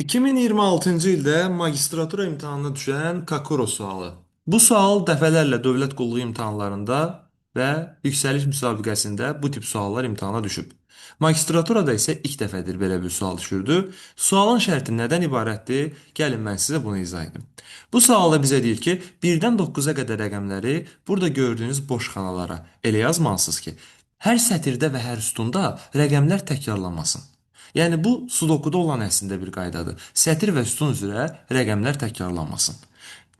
2026-cı ildə magistratura imtahanına düşən Kakoro sualı. Bu sual dəfələrlə dövlət qulluğu imtahanlarında və yüksəliş müsabiqəsində bu tip suallar imtahana düşüb. Magistraturada isə ilk dəfədir belə bir sual düşürdü. Sualın şərti nədən ibarətdir? Gəlin mən sizə bunu izah edim. Bu sualda bizə deyir ki, 1-dən 9-a qədər rəqəmləri burada gördüyünüz boş xanalara elə yazmalısınız ki, hər sətirdə və hər sütunda rəqəmlər təkrarlanmasın. Yəni bu sudokuda olan əslində bir qaydadır. Sətir və sütun üzrə rəqəmlər təkrarlanmasın.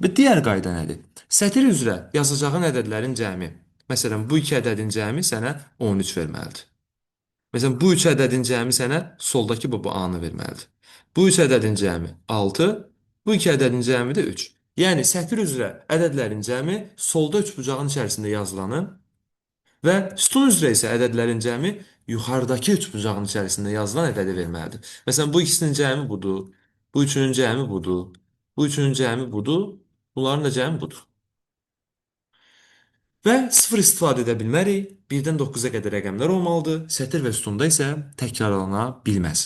Və digər qayda nədir? Sətir üzrə yazacağın ədədlərin cəmi. Məsələn, bu iki ədədin cəmi sənə 13 verməlidir. Məsələn, bu üç ədədin cəmi sənə soldakı bu A-nı verməlidir. Bu üç ədədin cəmi 6, bu iki ədədin cəmi də 3. Yəni sətir üzrə ədədlərin cəmi solda üçbucağın içərisində yazılanın və sütun üzrə isə ədədlərin cəmi yuxarıdakı üçbucağın içərisində yazılan ədədi verməlidir. Məsələn, bu ikisinin cəmi budur, bu üçünün cəmi budur, bu üçünün cəmi budur, bunların da cəmi budur. Və sıfır istifadə edə bilmərik. 1-dən 9-a qədər rəqəmlər olmalıdır. Sətir və sütunda isə təkrarlana bilməz.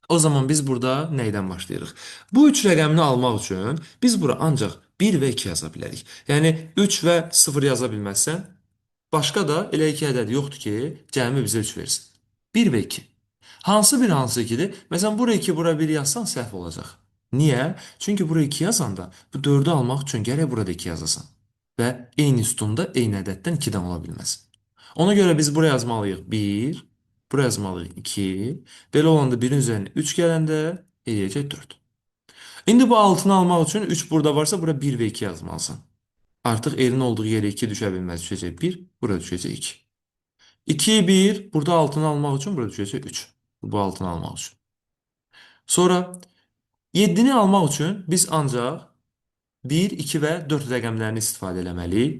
O zaman biz burada nəydən başlayırıq? Bu üç rəqəmini almaq üçün biz bura ancaq 1 və 2 yaza bilərik. Yəni 3 və 0 yaza bilməzsən, başqa da elə iki ədəd yoxdur ki, cəmi bizə 3 versin. 1 və 2. Hansı bir hansı 2-dir? Məsələn, bura 2, bura 1 yazsan səhv olacaq. Niyə? Çünki bura 2 yazanda bu 4-ü almaq üçün gərək burada 2 yazasan. Və eyni sütunda eyni ədəddən 2-dən ola bilməz. Ona görə biz bura yazmalıyıq 1, bura yazmalıyıq 2. Belə olanda 1-in üzərinə 3 gələndə eləyəcək 4. İndi bu altını almaq üçün 3 burada varsa bura 1 və 2 yazmalısan. Artıq elin olduğu yerə 2 düşə bilməz. Düşəcək 1, bura düşəcək 2. 2'yi 1, burada altını almaq üçün bura düşəcək 3. Bu altını almaq üçün. Sonra 7-ni almaq üçün biz ancaq 1, 2 və 4 rəqəmlərini istifadə eləməliyik.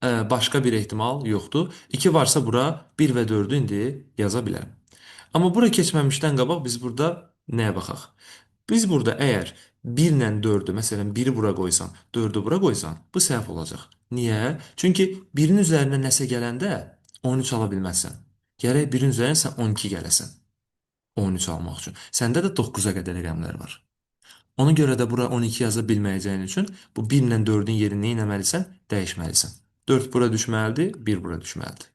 Başqa bir ehtimal yoxdur. 2 varsa bura 1 və 4-ü indi yaza bilərəm. Amma bura keçməmişdən qabaq biz burada nəyə baxaq? Biz burada əgər 1 ilə 4-ü, məsələn 1-i bura qoysan, 4-ü bura qoysan, bu səhv olacaq. Niyə? Çünki 1-in üzərinə nəsə gələndə 13 ala bilməzsən. Gərək 1-in üzərinə sən 12 gələsən. 13 almaq üçün. Səndə də 9-a qədər rəqəmlər var. Ona görə də bura 12 yaza bilməyəcəyin üçün bu 1 ilə 4-ün yerini nə etməlisən? Dəyişməlisən. 4 bura düşməlidir, 1 bura düşməlidir.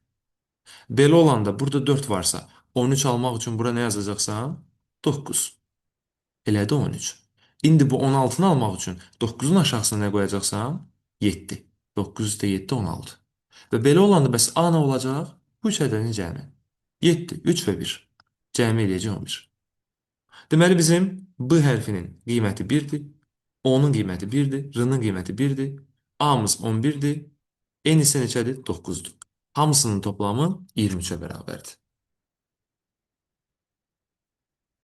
Belə olanda burada 4 varsa, 13 almaq üçün bura nə yazacaqsan? 9. Elədi 13. İndi bu 16-nı almaq üçün 9-un aşağısına nə qoyacaqsan? 7. 9 üstə 7, 16. Və belə olanda bəs A nə olacaq? Bu üç ədədin cəmi. 7, 3 və 1. Cəmi eləyəcək 11. Deməli bizim B hərfinin qiyməti 1-dir, O-nun qiyməti 1-dir, R-nın qiyməti 1-dir, A-mız 11-dir, N isə neçədir? 9-dur. Hamısının toplamı 23-ə bərabərdir.